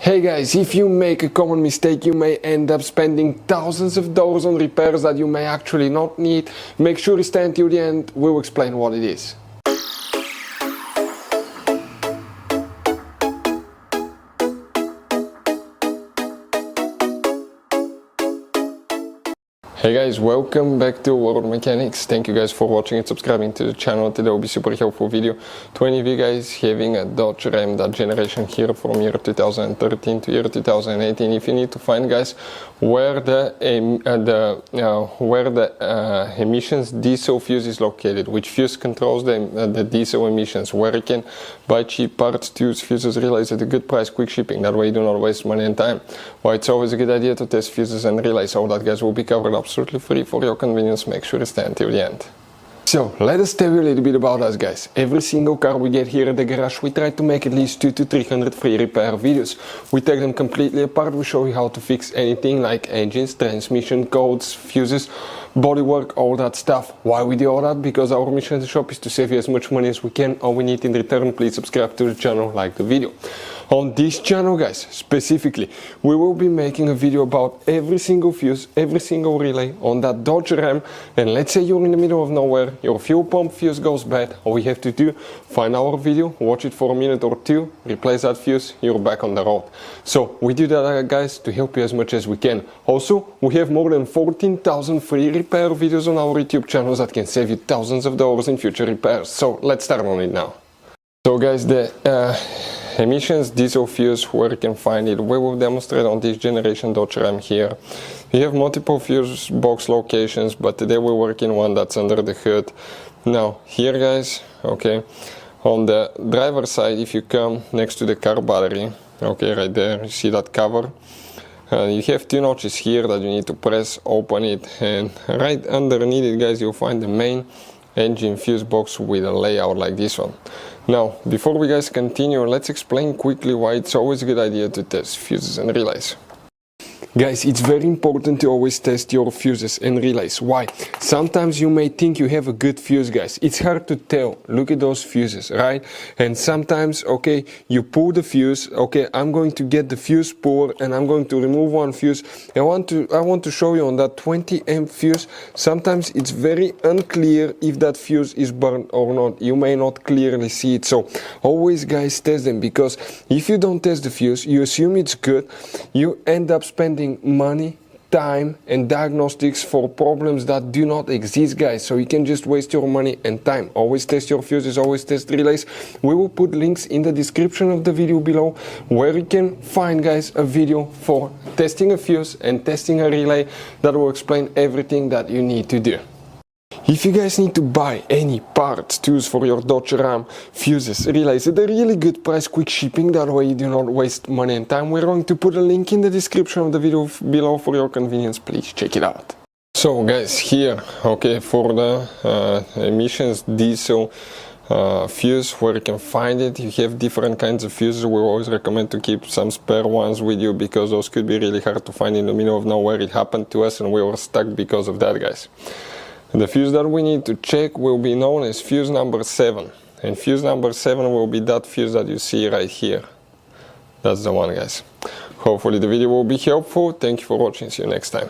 Hey guys, if you make a common mistake, you may end up spending thousands of dollars on repairs that you may actually not need. Make sure you stay until the end, we'll explain what it is. Hey guys, welcome back to World of Mechanics. Thank you guys for watching and subscribing to the channel. Today will be super helpful video to any of you guys having a Dodge Ram, that generation here from year 2013 to year 2018. If you need to find, guys, where the emissions diesel fuse is located, which fuse controls the diesel emissions, where you can buy cheap parts, tools, fuses, relays at a good price, quick shipping. That way you do not waste money and time. Why it's always a good idea to test fuses and relays. All that, guys, will be covered absolutely free for your convenience. Make sure to stay until the end. So let us tell you a little bit about us, guys. Every single car we get here at the garage, we try to make at least 200 to 300 free repair videos. We take them completely apart. We show you how to fix anything like engines, transmission, codes, fuses, bodywork, all that stuff. Why we do all that? Because our mission at the shop is to save you as much money as we can. All we need in return, please subscribe to the channel, like the video. On this channel, guys, specifically, we will be making a video about every single fuse, every single relay on that Dodge Ram. And let's say you're in the middle of nowhere, your fuel pump fuse goes bad. All we have to do, find our video, watch it for a minute or two, replace that fuse, you're back on the road. So we do that, guys, to help you as much as we can. Also, we have more than 14,000 free repair videos on our YouTube channels that can save you thousands of dollars in future repairs. So let's start on it now. So guys, the emissions diesel fuse, where you can find it, we will demonstrate on this generation Dodge Ram here. We have multiple fuse box locations, but today we work in one that's under the hood. Now here, guys, okay, on the driver's side, if you come next to the car battery, okay, right there, you see that cover. You have two notches here that you need to press, open it, and right underneath it, guys, you'll find the main engine fuse box with a layout like this one. Now, before we guys continue, let's explain quickly why it's always a good idea to test fuses and relays. Guys, it's very important to always test your fuses and relays. Why? Sometimes you may think you have a good fuse, guys. It's hard to tell. Look at those fuses, right? And sometimes, okay, you pull the fuse. Okay, I'm going to get the fuse puller and I'm going to remove one fuse. I want to show you on that 20 amp fuse. Sometimes it's very unclear if that fuse is burned or not. You may not clearly see it. So always, guys, test them, because if you don't test the fuse, you assume it's good. You end up spending money, time, and diagnostics for problems that do not exist, guys. So you can just waste your money and time. Always test your fuses, always test relays. We will put links in the description of the video below where you can find, guys, a video for testing a fuse and testing a relay that will explain everything that you need to do. If you guys need to buy any parts, tools for your Dodge Ram, fuses, relays at a really good price, quick shipping, that way you do not waste money and time, we're going to put a link in the description of the video below for your convenience. Please check it out. So guys, here, okay, for the emissions diesel fuse, where you can find it, you have different kinds of fuses. We always recommend to keep some spare ones with you, because those could be really hard to find in the middle of nowhere. It happened to us and we were stuck because of that, guys. The fuse that we need to check will be known as fuse number 7. And fuse number 7 will be that fuse that you see right here. That's the one, guys. Hopefully the video will be helpful. Thank you for watching. See you next time.